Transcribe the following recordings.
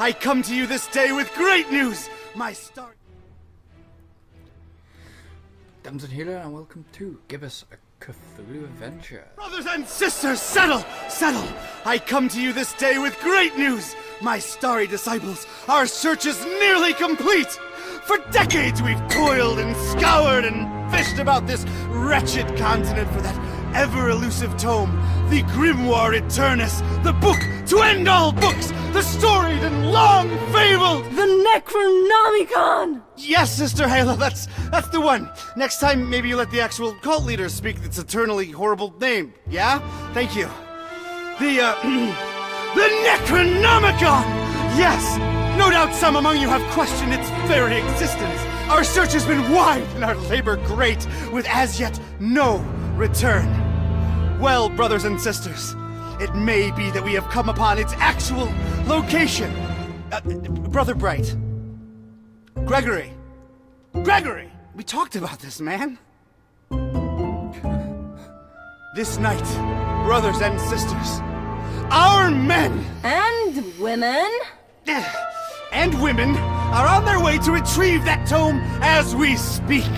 I come to you this day with great news! My star... Dames and heren, and welcome to GIBBUS, a Cthulhu adventure. Brothers and sisters, settle! Settle! I come to you this day with great news! My starry disciples, our search is nearly complete! For decades we've toiled and scoured and fished about this wretched continent for that ever-elusive tome, the Grimoire Eternus, the book to end all books, the storied and long-fabled... The Necronomicon! Yes, Sister Halo, that's the one. Next time, maybe you let the actual cult leader speak its eternally horrible name, yeah? Thank you. The Necronomicon! Yes! No doubt some among you have questioned its very existence. Our search has been wide and our labor great, with as yet no return. Well, brothers and sisters, it may be that we have come upon its actual location. Brother Bright. Gregory, we talked about this, man. This night, brothers and sisters, our men And women? and women are on their way to retrieve that tome as we speak.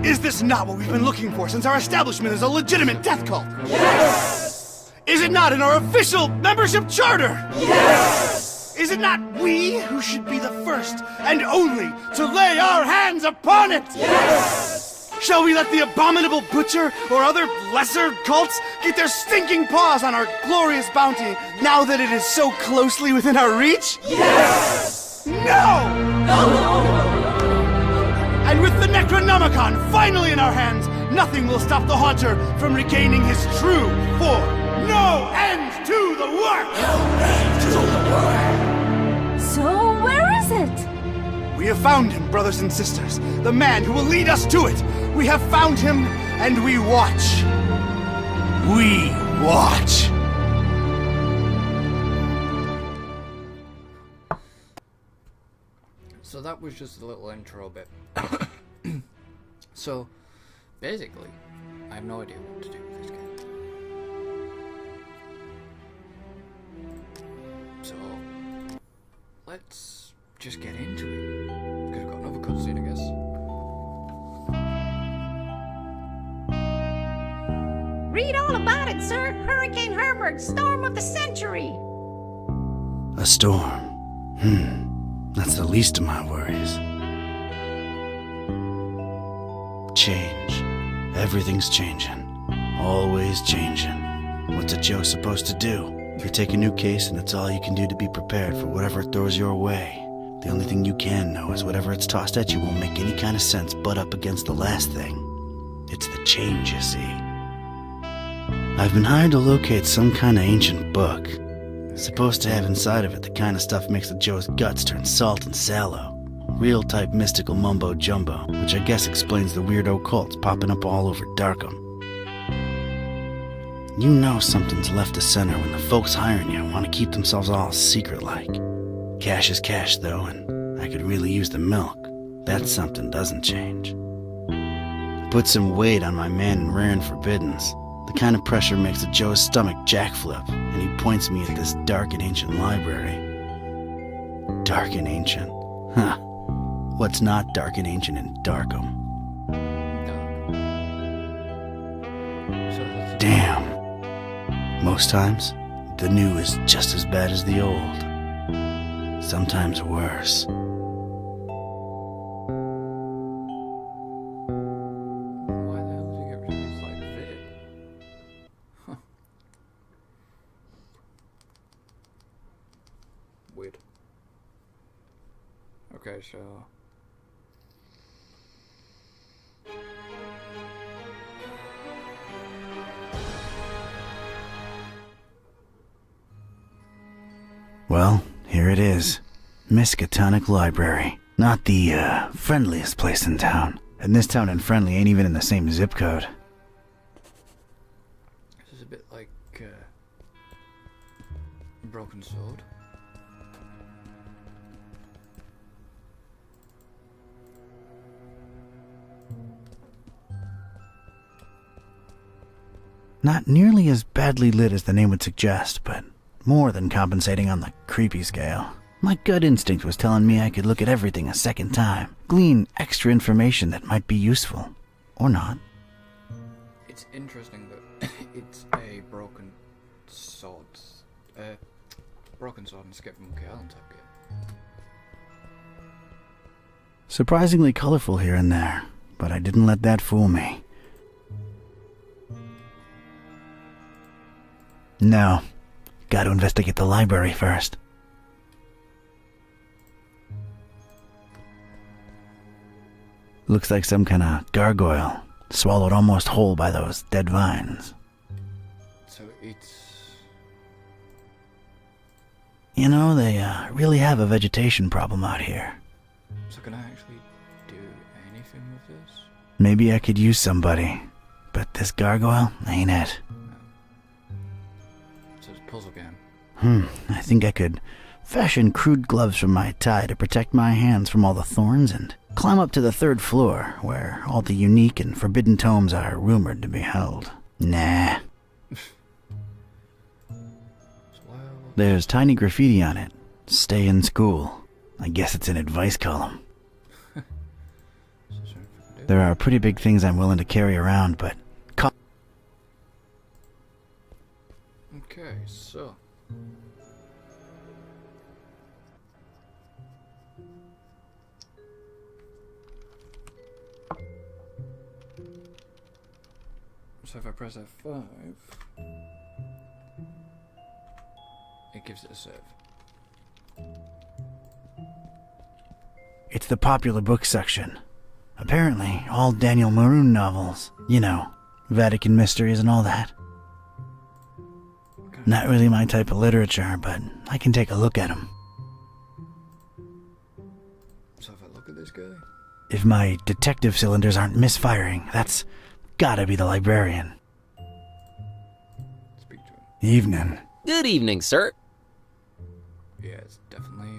Is this not what we've been looking for since our establishment is a legitimate death cult? Yes! Is it not in our official membership charter? Yes! Is it not we who should be the first and only to lay our hands upon it? Yes! Shall we let the abominable butcher or other lesser cults get their stinking paws on our glorious bounty now that it is so closely within our reach? Yes! No! No! And with the Necronomicon finally in our hands, nothing will stop the Haunter from regaining his true form. No end to the work! No end to the work! So, where is it? We have found him, brothers and sisters. The man who will lead us to it. We have found him, and we watch. We watch. So that was just a little intro bit. So, basically, I have no idea what to do with this game. So, let's just get into it. Because we've got another cutscene, I guess. Read all about it, sir. Hurricane Herbert, storm of the century. A storm. That's the least of my worries. Change. Everything's changing. Always changing. What's a Joe supposed to do? You take a new case and it's all you can do to be prepared for whatever it throws your way. The only thing you can know is whatever it's tossed at you won't make any kind of sense butt up against the last thing. It's the change, you see. I've been hired to locate some kind of ancient book. Supposed to have inside of it the kind of stuff makes a Joe's guts turn salt and sallow. Real type mystical mumbo jumbo, which I guess explains the weirdo cults popping up all over Darkham. You know something's left of center when the folks hiring you want to keep themselves all secret-like. Cash is cash, though, and I could really use the milk. That something doesn't change. Put some weight on my man in rare and forbiddens. The kind of pressure makes a Joe's stomach jackflip, and he points me at this dark and ancient library. Dark and ancient? Huh. What's not dark and ancient in Darkham? Damn. Most times, the new is just as bad as the old. Sometimes worse. Why the hell did you get rid of this, like, vid? Huh. Weird. Okay, so... Well, here it is. Miskatonic Library. Not the, friendliest place in town. And this town and friendly ain't even in the same zip code. This is a bit like, Broken Sword. Not nearly as badly lit as the name would suggest, but more than compensating on the creepy scale. My gut instinct was telling me I could look at everything a second time, glean extra information that might be useful. Or not. It's interesting that it's a broken sword. Broken sword and skip from Kellen type game. Surprisingly colorful here and there, but I didn't let that fool me. No, gotta investigate the library first. Looks like some kind of gargoyle, swallowed almost whole by those dead vines. So it's... You know, they really have a vegetation problem out here. So can I actually do anything with this? Maybe I could use somebody, but this gargoyle ain't it. So it's a puzzle game. I think I could fashion crude gloves from my tie to protect my hands from all the thorns and climb up to the 3rd floor, where all the unique and forbidden tomes are rumored to be held. Nah. There's tiny graffiti on it. Stay in school. I guess it's an advice column. There are pretty big things I'm willing to carry around, but... Okay, so... So if I press F5, it gives it a save. It's the popular book section. Apparently, all Daniel Maroon novels. You know, Vatican mysteries and all that. Okay. Not really my type of literature, but I can take a look at them. So if I look at this guy... If my detective cylinders aren't misfiring, that's gotta be the librarian. Speak to him. Evening. Good evening, sir. Yeah, it's definitely,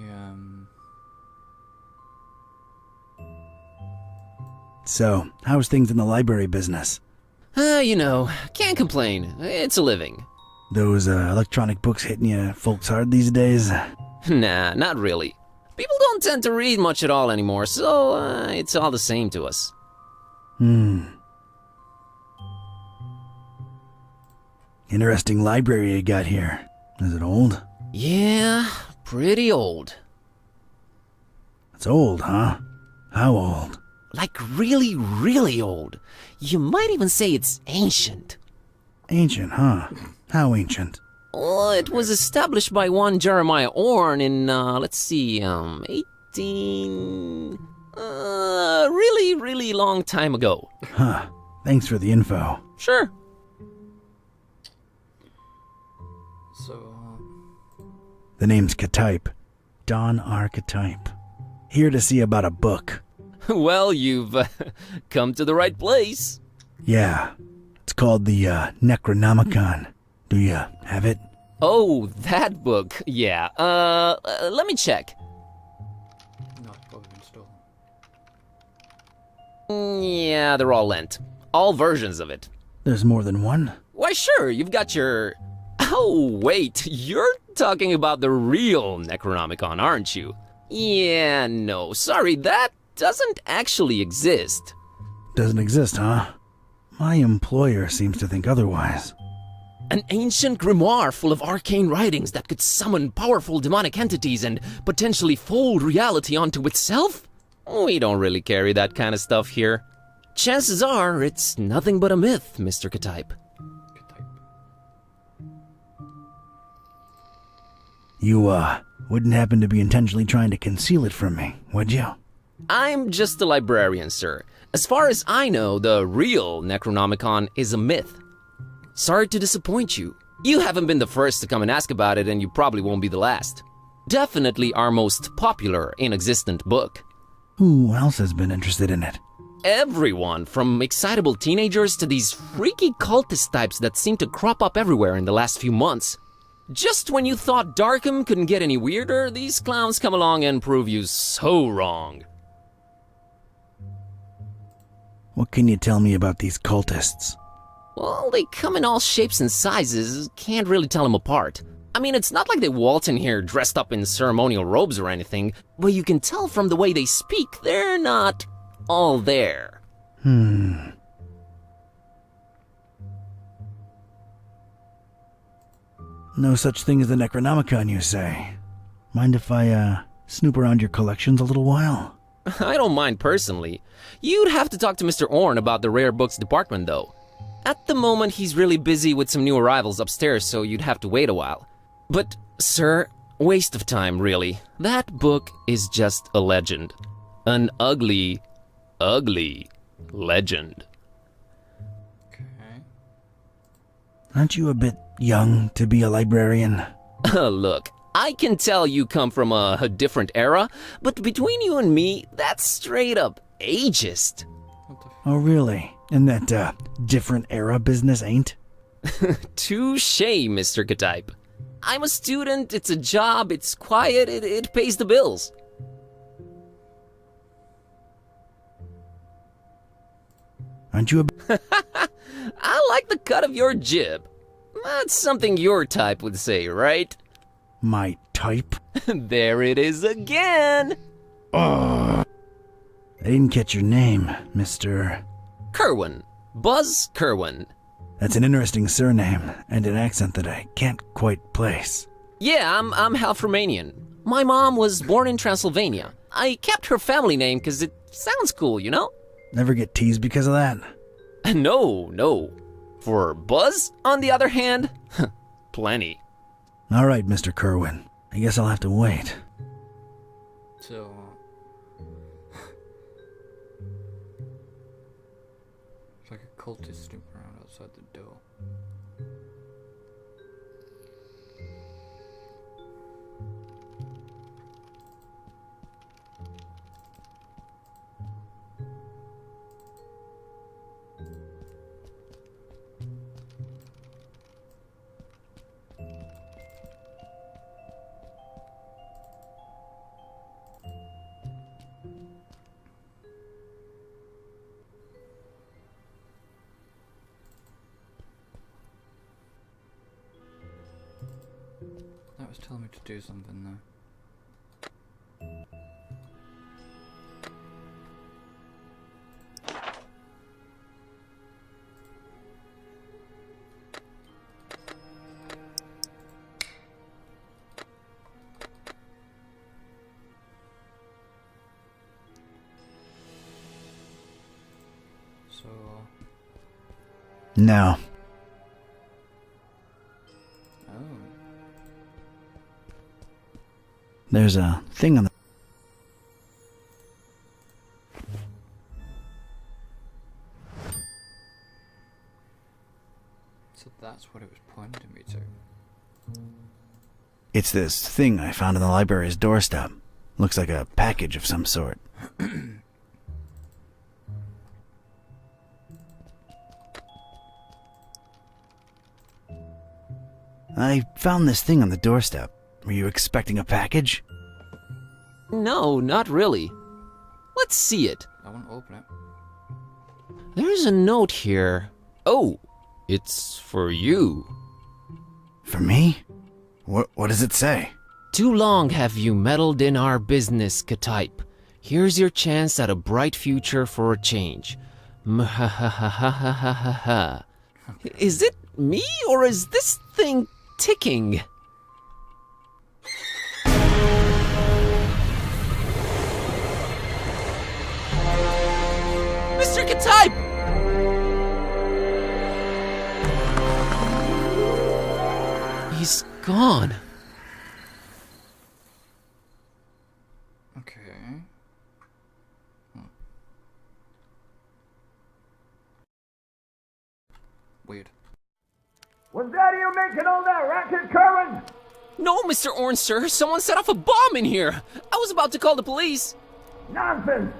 So, how's things in the library business? You know, can't complain. It's a living. Those electronic books hitting you folks hard these days? Nah, not really. People don't tend to read much at all anymore, so it's all the same to us. Interesting library you got here. Is it old? Yeah, pretty old. It's old, huh? How old? Like really, really old. You might even say it's ancient. Ancient, huh? How ancient? Well, it was established by one Jeremiah Orn in, 18... really, really long time ago. Huh. Thanks for the info. Sure. so, The name's Ktype. Don Archetype. Here to see about a book. Well, you've come to the right place. Yeah. It's called the Necronomicon. Do you have it? Oh, that book. Yeah. Let me check. not probably install. Yeah, they're all lent. All versions of it. There's more than one? Why, sure, you've got your... Oh, wait, you're talking about the real Necronomicon, aren't you? Yeah, no, sorry, that doesn't actually exist. Doesn't exist, huh? My employer seems to think otherwise. An ancient grimoire full of arcane writings that could summon powerful demonic entities and potentially fold reality onto itself? We don't really carry that kind of stuff here. Chances are it's nothing but a myth, Mr. Ktype. Good type. You, wouldn't happen to be intentionally trying to conceal it from me, would you? I'm just a librarian, sir. As far as I know, the real Necronomicon is a myth. Sorry to disappoint you. You haven't been the first to come and ask about it, and you probably won't be the last. Definitely our most popular inexistent book. Who else has been interested in it? Everyone, from excitable teenagers to these freaky cultist types that seem to crop up everywhere in the last few months. Just when you thought Darkham couldn't get any weirder, these clowns come along and prove you so wrong. What can you tell me about these cultists? Well, they come in all shapes and sizes, can't really tell them apart. I mean, it's not like they waltz in here dressed up in ceremonial robes or anything, but you can tell from the way they speak, they're not all there. No such thing as the Necronomicon, you say? Mind if I, snoop around your collections a little while? I don't mind personally. You'd have to talk to Mr. Orn about the rare books department, though. At the moment, he's really busy with some new arrivals upstairs, so you'd have to wait a while. But, sir, waste of time, really. That book is just a legend. An ugly, ugly legend. Okay. Aren't you a bit young to be a librarian? Look, I can tell you come from a different era, but between you and me, that's straight up ageist. What the Oh, really? And that, different era business ain't? Touché, Mr. Katype. I'm a student, it's a job, it's quiet, it pays the bills. Aren't you a I like the cut of your jib. That's something your type would say, right? my type? There it is again! I didn't catch your name, Mr. Kerwin. Buzz Kerwin. That's an interesting surname and an accent that I can't quite place. Yeah, I'm half Romanian. My mom was born in Transylvania. I kept her family name because it sounds cool, you know? Never get teased because of that? No. For Buzz, on the other hand, plenty. All right, Mr. Kerwin. I guess I'll have to wait. So, it's like a cultist snooping around outside the door. That was telling me to do something though. So, No. oh. There's a thing on the... So that's what it was pointing me to. It's this thing I found on the library's doorstep. Looks like a package of some sort. I found this thing on the doorstep. Were you expecting a package? No, not really. Let's see it. I want to open it. There's a note here. Oh, it's for you. For me? What does it say? Too long have you meddled in our business, Katype. Here's your chance at a bright future for a change. Mhahahahahaha. Is it me or is this thing ticking? Mr. Katype! He's gone. Okay. Weird. Was that you making all that racket, Kerwin? No, Mr. Orange, sir. Someone set off a bomb in here. I was about to call the police. Nonsense!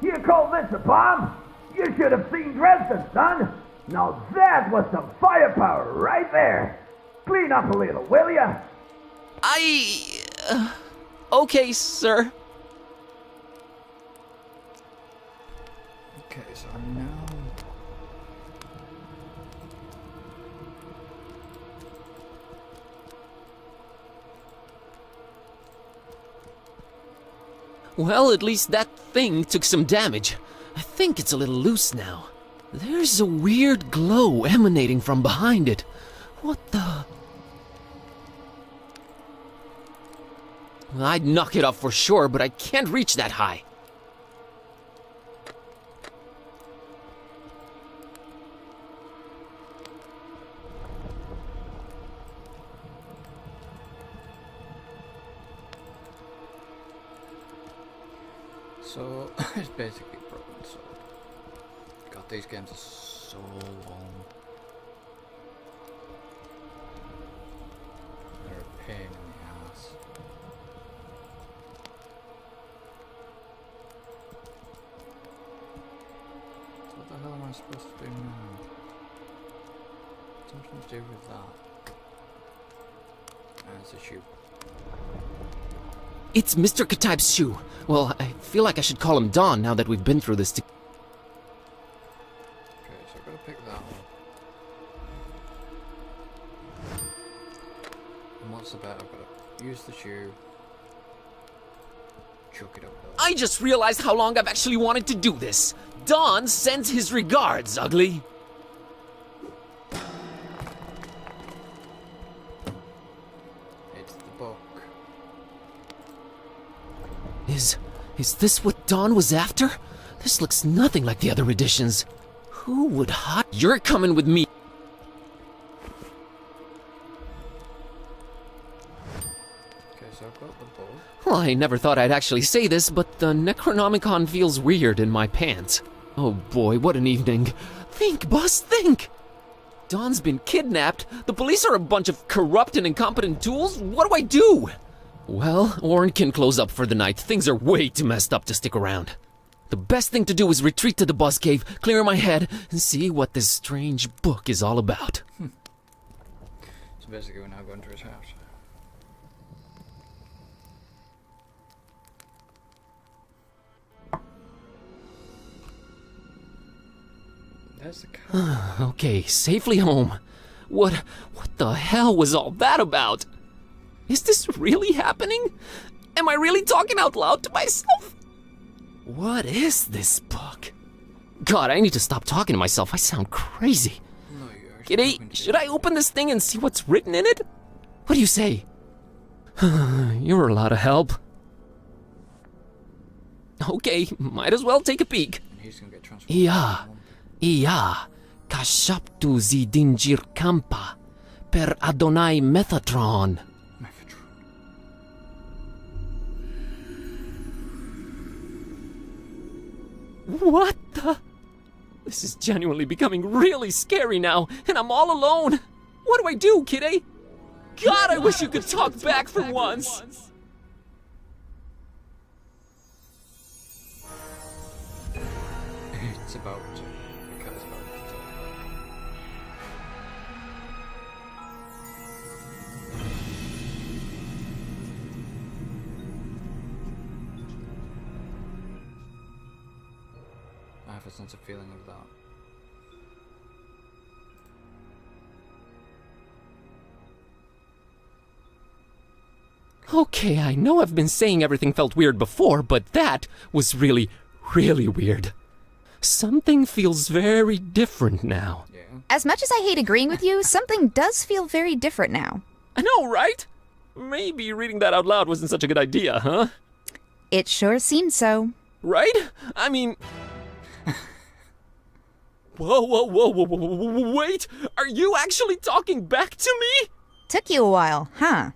You call this a bomb? You should have seen Dresden, son! Now that was some firepower right there! Clean up a little, will ya? Okay, sir. Okay, so now. Well, at least that thing took some damage. I think it's a little loose now. There's a weird glow emanating from behind it. What the... I'd knock it off for sure, but I can't reach that high. So, it's basically broken sword. God, these games are so long. They're a pain in the ass. So what the hell am I supposed to do now? Something to do with that. And it's a shoe. It's Mr. Kataib's shoe. Well, I feel like I should call him Don now that we've been through this. Okay, so I've got to pick that one. And what's the bet? I've got to use the shoe. Chuck it up there. I just realized how long I've actually wanted to do this. Don sends his regards, Ugly. It's the book. Is this what Don was after? This looks nothing like the other editions. Who would hide? You're coming with me. Okay, so I've got the book. Well, I never thought I'd actually say this, but the Necronomicon feels weird in my pants. Oh boy, what an evening. Think, boss, think! Don's been kidnapped. The police are a bunch of corrupt and incompetent tools. What do I do? Well, Orin can close up for the night. Things are way too messed up to stick around. The best thing to do is retreat to the boss cave, clear my head, and see what this strange book is all about. So basically we're now going to his house. There's the car. Okay, safely home. What the hell was all that about? Is this really happening? Am I really talking out loud to myself? What is this book? God, I need to stop talking to myself. I sound crazy. No, you're Kitty, should I open this thing and see what's written in it? What do you say? You're a lot of help. Okay, might as well take a peek. And he's gonna get transformed. Ia, kashaptu zidinjir kampa per Adonai Methatron. What the? This is genuinely becoming really scary now, and I'm all alone. What do I do, Kitty? God, I wish you could talk back for once. It's about to. The cat's about to talk. I have a sense of feeling of that. Okay, I know I've been saying everything felt weird before, but that was really, really weird. Something feels very different now. Yeah. As much as I hate agreeing with you, something does feel very different now. I know, right? Maybe reading that out loud wasn't such a good idea, huh? It sure seems so. Right? I mean... Whoa, wait! Are you actually talking back to me? Took you a while, huh?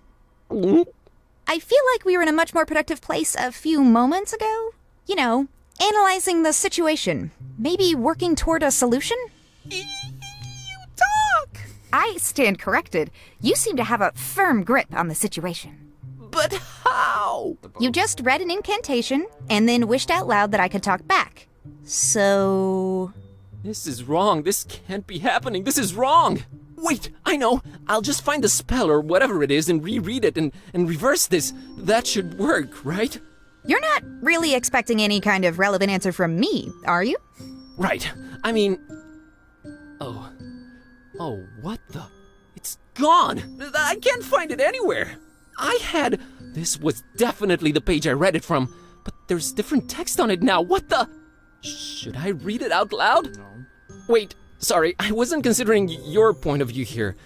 I feel like we were in a much more productive place a few moments ago. You know, analyzing the situation. Maybe working toward a solution? You talk! I stand corrected. You seem to have a firm grip on the situation. But how? You just read an incantation, and then wished out loud that I could talk back. So... This is wrong. This can't be happening. This is wrong. Wait, I know. I'll just find the spell or whatever it is and reread it and reverse this. That should work, right? You're not really expecting any kind of relevant answer from me, are you? Right. I mean... Oh, what the... It's gone! I can't find it anywhere! This was definitely the page I read it from, But there's different text on it now. What the? Should I read it out loud? No. Wait, sorry, I wasn't considering your point of view here.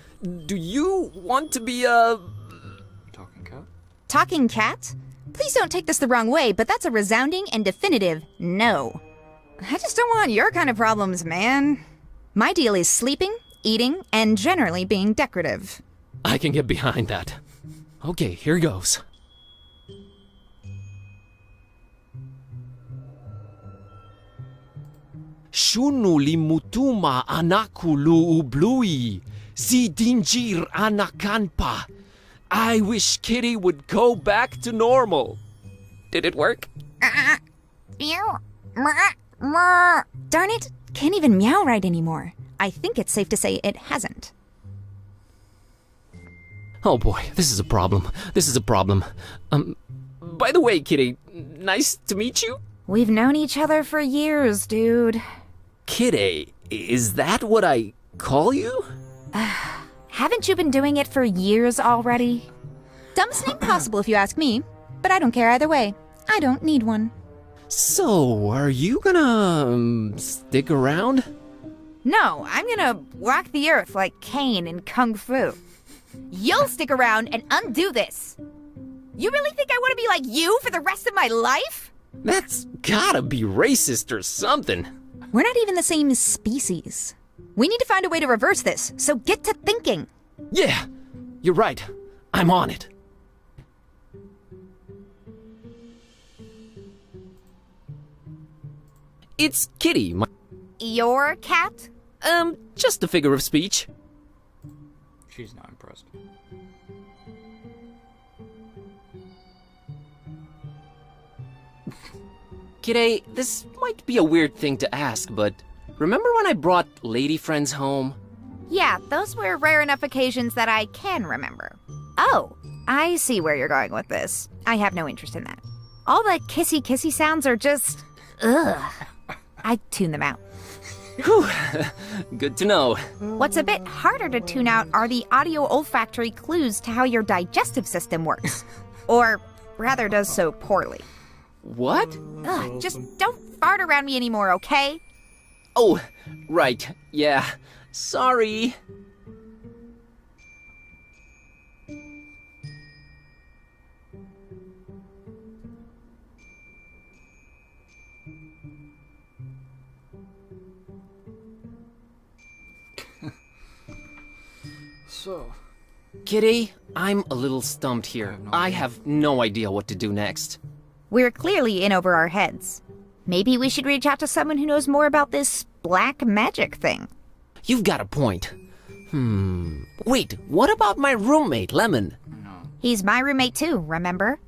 Do you want to be a... Talking cat? Talking cat? Please don't take this the wrong way, but that's a resounding and definitive no. I just don't want your kind of problems, man. My deal is sleeping, eating, and generally being decorative. I can get behind that. Okay, here goes. Shunu limutuma anakulu ublui, si dinjir anakanpa. I wish Kitty would go back to normal. Did it work? Darn it, can't even meow right anymore. I think it's safe to say it hasn't. Oh boy, this is a problem. This is a problem. By the way, Kitty, nice to meet you. We've known each other for years, dude. Kitty, is that what I call you? Haven't you been doing it for years already? Dumbest name possible if you ask me, but I don't care either way. I don't need one. So, are you gonna stick around? No, I'm gonna walk the earth like Caine in Kung Fu. You'll stick around and undo this. You really think I want to be like you for the rest of my life? That's gotta be racist or something. We're not even the same species. We need to find a way to reverse this, so get to thinking. Yeah, you're right. I'm on it. It's Kitty, Your cat? just a figure of speech. She's not impressed. Kitty, this might be a weird thing to ask, but remember when I brought lady friends home? Yeah, those were rare enough occasions that I can remember. Oh, I see where you're going with this. I have no interest in that. All the kissy sounds are just... ugh. I tune them out. Whew, good to know. What's a bit harder to tune out are the audio-olfactory clues to how your digestive system works. Or rather does so poorly. What? Ugh, just don't fart around me anymore, okay? Oh, right, yeah. Sorry. So, Kitty, I'm a little stumped here. I have no idea what to do next. We're clearly in over our heads. Maybe we should reach out to someone who knows more about this black magic thing. You've got a point. Wait, what about my roommate, Lemon? no. He's my roommate too, remember?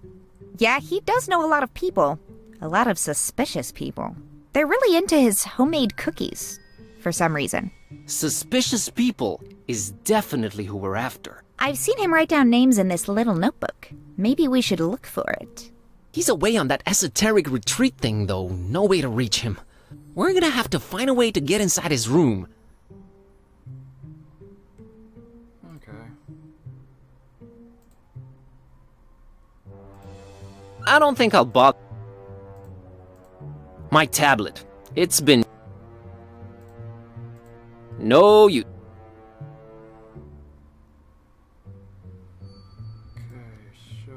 Yeah, he does know a lot of people. A lot of suspicious people. They're really into his homemade cookies, for some reason. Suspicious people is definitely who we're after. I've seen him write down names in this little notebook. Maybe we should look for it. He's away on that esoteric retreat thing, though. No way to reach him. We're gonna have to find a way to get inside his room. Okay. I don't think I'll bother. My tablet. It's been... no use. Okay, so...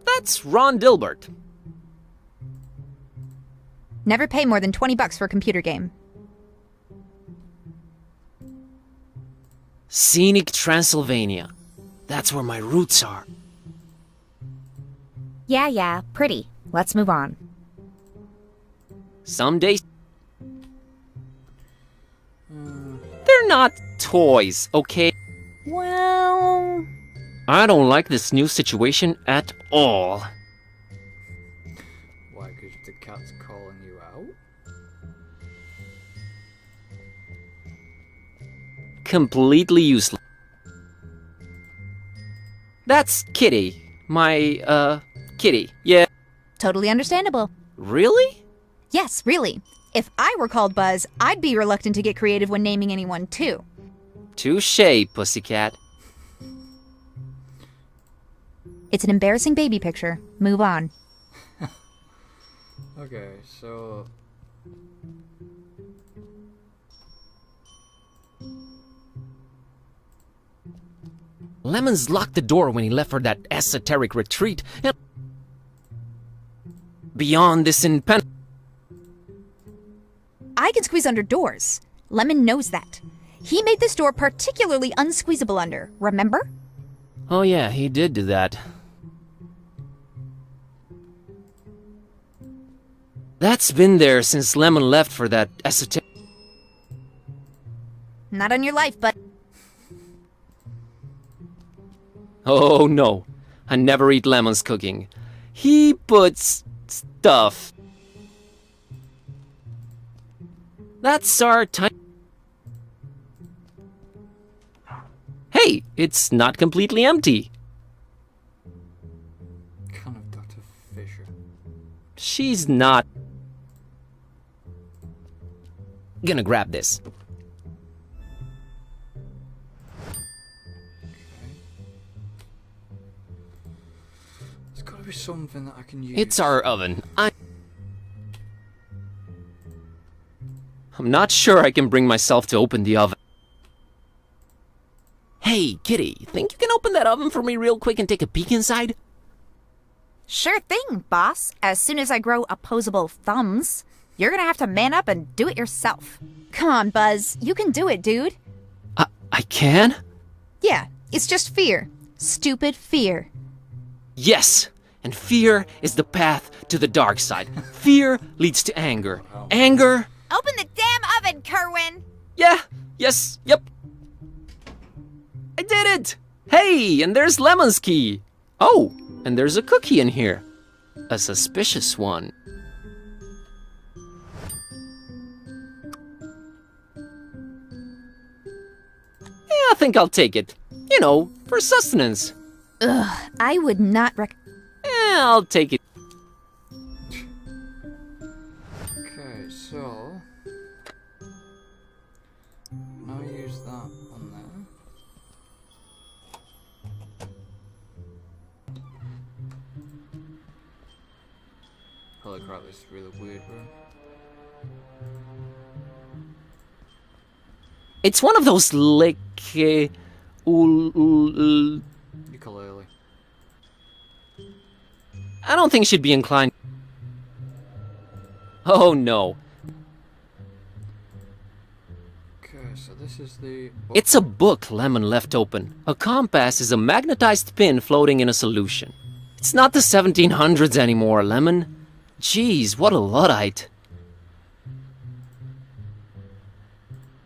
That's Ron Dilbert. Never pay more than $20 for a computer game. Scenic Transylvania. That's where my roots are. Yeah, pretty. Let's move on. Someday... they're not toys, okay? Well... I don't like this new situation at all. Why, because the cat's calling you out? Completely useless. That's Kitty. My, Kitty. Yeah. Totally understandable. Really? Yes, really. If I were called Buzz, I'd be reluctant to get creative when naming anyone, too. Touche, pussycat. It's an embarrassing baby picture. Move on. Okay, so... Lemons locked the door when he left for that esoteric retreat, and beyond this I can squeeze under doors. Lemon knows that. He made this door particularly unsqueezable under, remember? Oh yeah, he did do that. That's been there since Lemon left for that esoteric... Not on your life, but... Oh no, I never eat Lemon's cooking. He puts stuff. That's our time. Hey, it's not completely empty. Kind of Dr. Fisher. She's not gonna grab this. There's gotta be something that I can use. It's our oven. I'm not sure I can bring myself to open the oven. Hey, Kitty, think you can open that oven for me real quick and take a peek inside? Sure thing, boss. As soon as I grow opposable thumbs, you're gonna have to man up and do it yourself. Come on, Buzz. You can do it, dude. I can? Yeah, it's just fear. Stupid fear. Yes, and fear is the path to the dark side. Fear leads to anger. Anger... Open the damn oven, Kerwin! Yeah, yes, yep. I did it! Hey, and there's Lemon's key. Oh, and there's a cookie in here. A suspicious one. Yeah, I think I'll take it. You know, for sustenance. Ugh, I would not Yeah, I'll take it. Okay, so... now use that on there. Holy crap, this is really weird, bro. It's one of those Ukulele. I don't think she'd be inclined. Oh no. Okay, so this is the... It's a book Lemon left open. A compass is a magnetized pin floating in a solution. It's not the 1700s anymore, Lemon. Jeez, what a Luddite.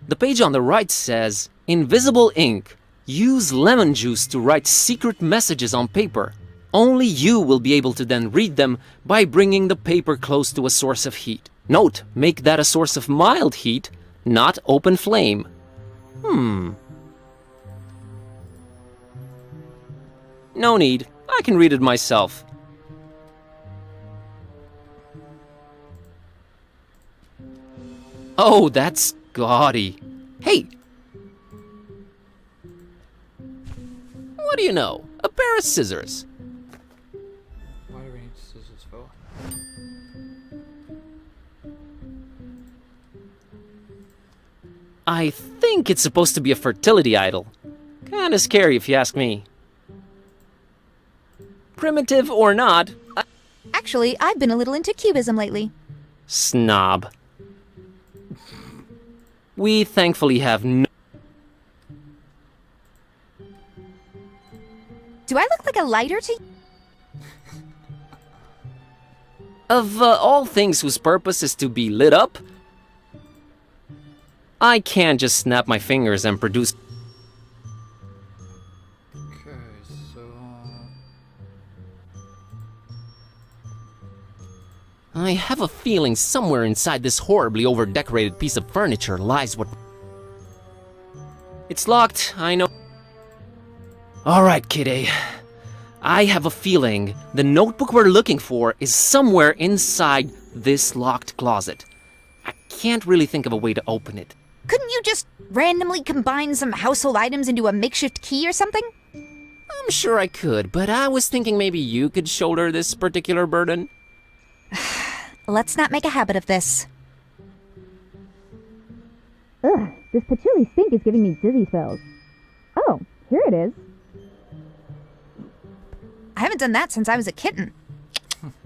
The page on the right says, Invisible ink. Use lemon juice to write secret messages on paper. Only you will be able to then read them by bringing the paper close to a source of heat. Note, make that a source of mild heat, not open flame. No need. I can read it myself. Oh, that's gaudy. Hey! What do you know? A pair of scissors. Why do we need scissors for? I think it's supposed to be a fertility idol. Kinda scary if you ask me. Primitive or not, Actually, I've been a little into cubism lately. snob. We thankfully have no... Do I look like a lighter to you? Of all things whose purpose is to be lit up, I can't just snap my fingers and produce... Okay, so... I have a feeling somewhere inside this horribly over-decorated piece of furniture lies what... It's locked, I know. Alright, kidday. I have a feeling the notebook we're looking for is somewhere inside this locked closet. I can't really think of a way to open it. Couldn't you just randomly combine some household items into a makeshift key or something? I'm sure I could, but I was thinking maybe you could shoulder this particular burden. Let's not make a habit of this. Ugh, this patchouli stink is giving me dizzy spells. Oh, here it is. I haven't done that since I was a kitten.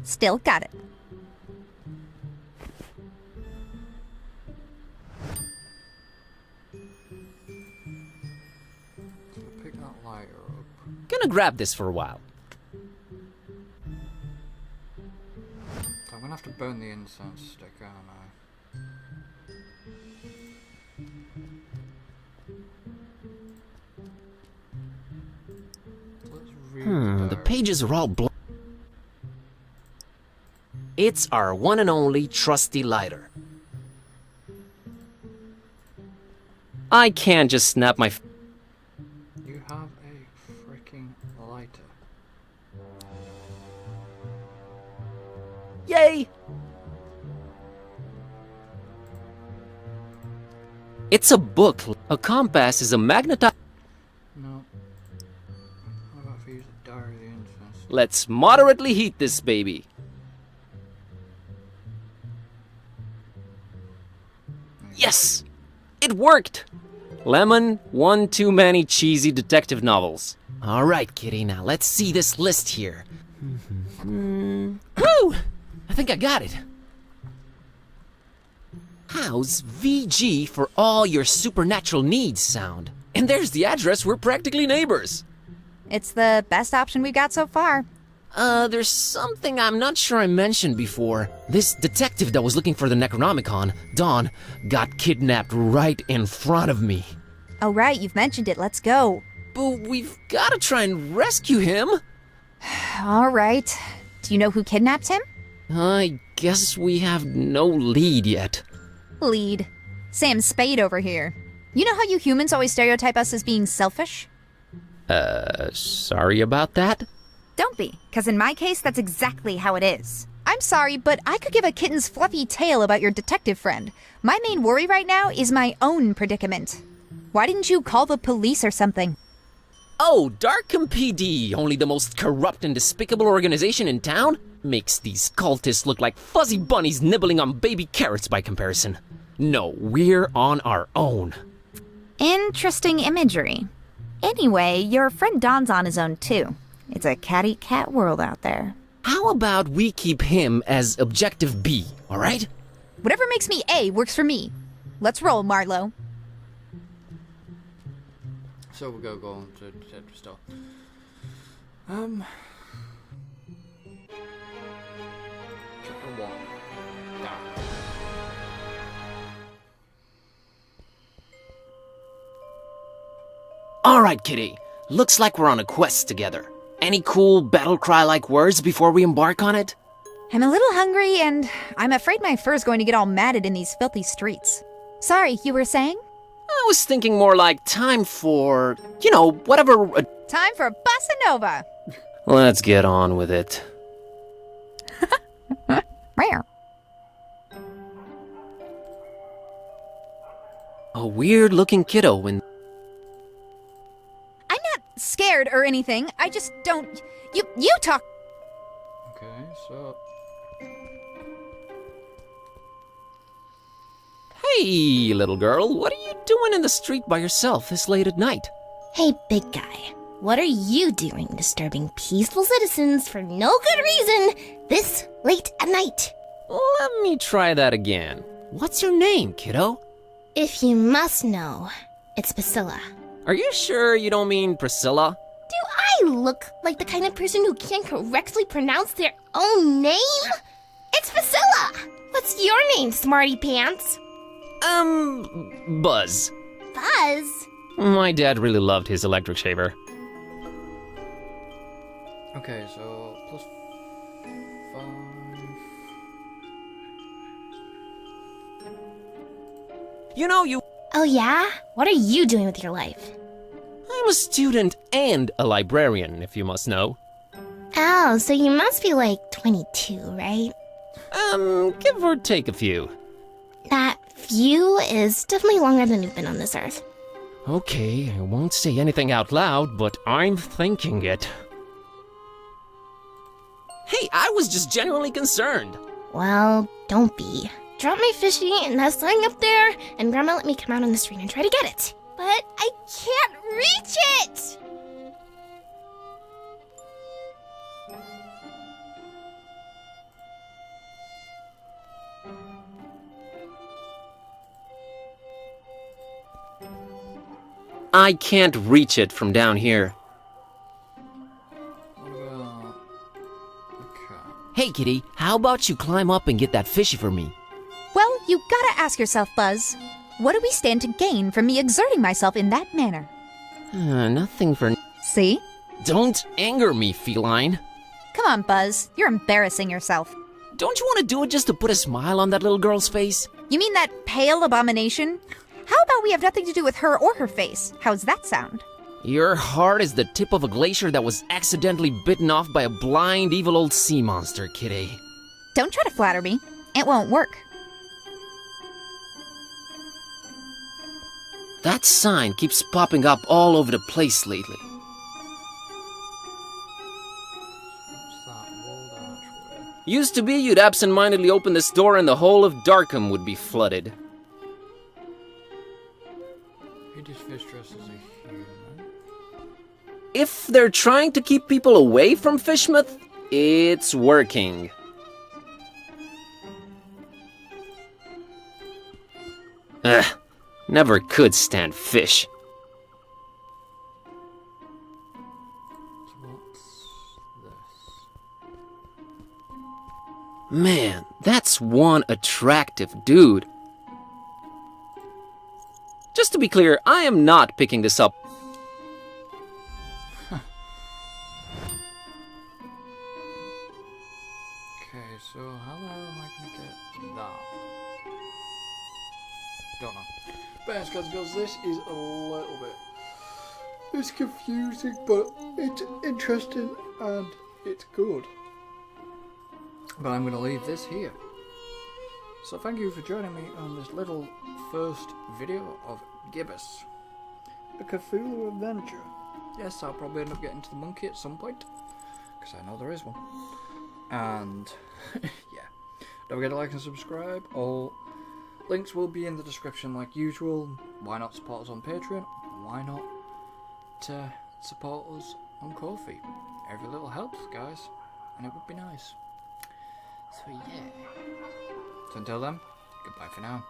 Still got it. Pick that lighter up. Gonna grab this for a while. I'm gonna have to burn the incense stick, aren't I? Let's read The pages are all blank. It's our one and only trusty lighter. I can't just snap my... You have a freaking lighter. Yay! It's a book. A compass is a magnetized... No. How about if I use the diary of the incense? Let's moderately heat this baby. Yes! It worked! Lemon, one too many cheesy detective novels. Alright, kitty, now let's see this list here. Woo! I think I got it. How's VG for all your supernatural needs sound? And there's the address, we're practically neighbors. It's the best option we've got so far. There's something I'm not sure I mentioned before. This detective that was looking for the Necronomicon, Dawn, got kidnapped right in front of me. Oh right, you've mentioned it. Let's go. But we've gotta try and rescue him. All right. Do you know who kidnapped him? I guess we have no lead yet. Lead. Sam Spade over here. You know how you humans always stereotype us as being selfish? Sorry about that? Don't be, because in my case, that's exactly how it is. I'm sorry, but I could give a kitten's fluffy tale about your detective friend. My main worry right now is my own predicament. Why didn't you call the police or something? Oh, Darkham PD, only the most corrupt and despicable organization in town? Makes these cultists look like fuzzy bunnies nibbling on baby carrots by comparison. No, we're on our own. Interesting imagery. Anyway, your friend Don's on his own too. It's a cat-eat-cat world out there. How about we keep him as objective B, alright? Whatever makes me A works for me. Let's roll, Marlowe. So we'll go on to detective stuff. Chapter 1. Dark. Alright, kitty. Looks like we're on a quest together. Any cool battle cry-like words before we embark on it? I'm a little hungry, and I'm afraid my fur's going to get all matted in these filthy streets. Sorry, you were saying? I was thinking more like time for, you know, whatever... Time for Bossa Nova! Let's get on with it. Rare. A weird-looking kiddo in... I'm not scared or anything. I just don't... You talk... Okay, so... Hey, little girl, what are you doing in the street by yourself this late at night? Hey, big guy. What are you doing disturbing peaceful citizens for no good reason this late at night? Let me try that again. What's your name, kiddo? If you must know, it's Priscilla. Are you sure you don't mean Priscilla? Do I look like the kind of person who can't correctly pronounce their own name? It's Priscilla! What's your name, smarty pants? Buzz. Buzz? My dad really loved his electric shaver. Okay, so... +5... You know, you... Oh yeah? What are you doing with your life? I'm a student and a librarian, if you must know. Oh, so you must be like 22, right? Give or take a few. That view is definitely longer than you've been on this earth. Okay, I won't say anything out loud, but I'm thinking it. Hey, I was just genuinely concerned. Well, don't be. Drop my fishy and that's lying up there, and Grandma let me come out on the street and try to get it. But I can't reach it! I can't reach it from down here. What about the cat? Hey, kitty, how about you climb up and get that fishy for me? Well, you gotta ask yourself, Buzz. What do we stand to gain from me exerting myself in that manner? Nothing for... See? Don't anger me, feline. Come on, Buzz. You're embarrassing yourself. Don't you want to do it just to put a smile on that little girl's face? You mean that pale abomination? How about we have nothing to do with her or her face? How's that sound? Your heart is the tip of a glacier that was accidentally bitten off by a blind, evil old sea monster, kitty. Don't try to flatter me. It won't work. That sign keeps popping up all over the place lately. What's that? Walled archway. Used to be you'd absentmindedly open this door and the whole of Darkham would be flooded. Hideous fish dressed as a human. If they're trying to keep people away from Fishmouth, it's working. Ugh, never could stand fish. So what's this? Man, that's one attractive dude. Just to be clear, I am not picking this up. Okay, so how the hell am I gonna get that? Don't know. But as guys, this is a little bit... It's confusing, but it's interesting and it's good. But I'm gonna leave this here. So thank you for joining me on this little first video of GIBBUS, a Cthulhu adventure. Yes, I'll probably end up getting to the monkey at some point, because I know there is one. And yeah, don't forget to like and subscribe. All links will be in the description like usual. Why not support us on Patreon? Why not support us on Ko-fi? Every little helps, guys, and it would be nice. So yeah. So until then, goodbye for now.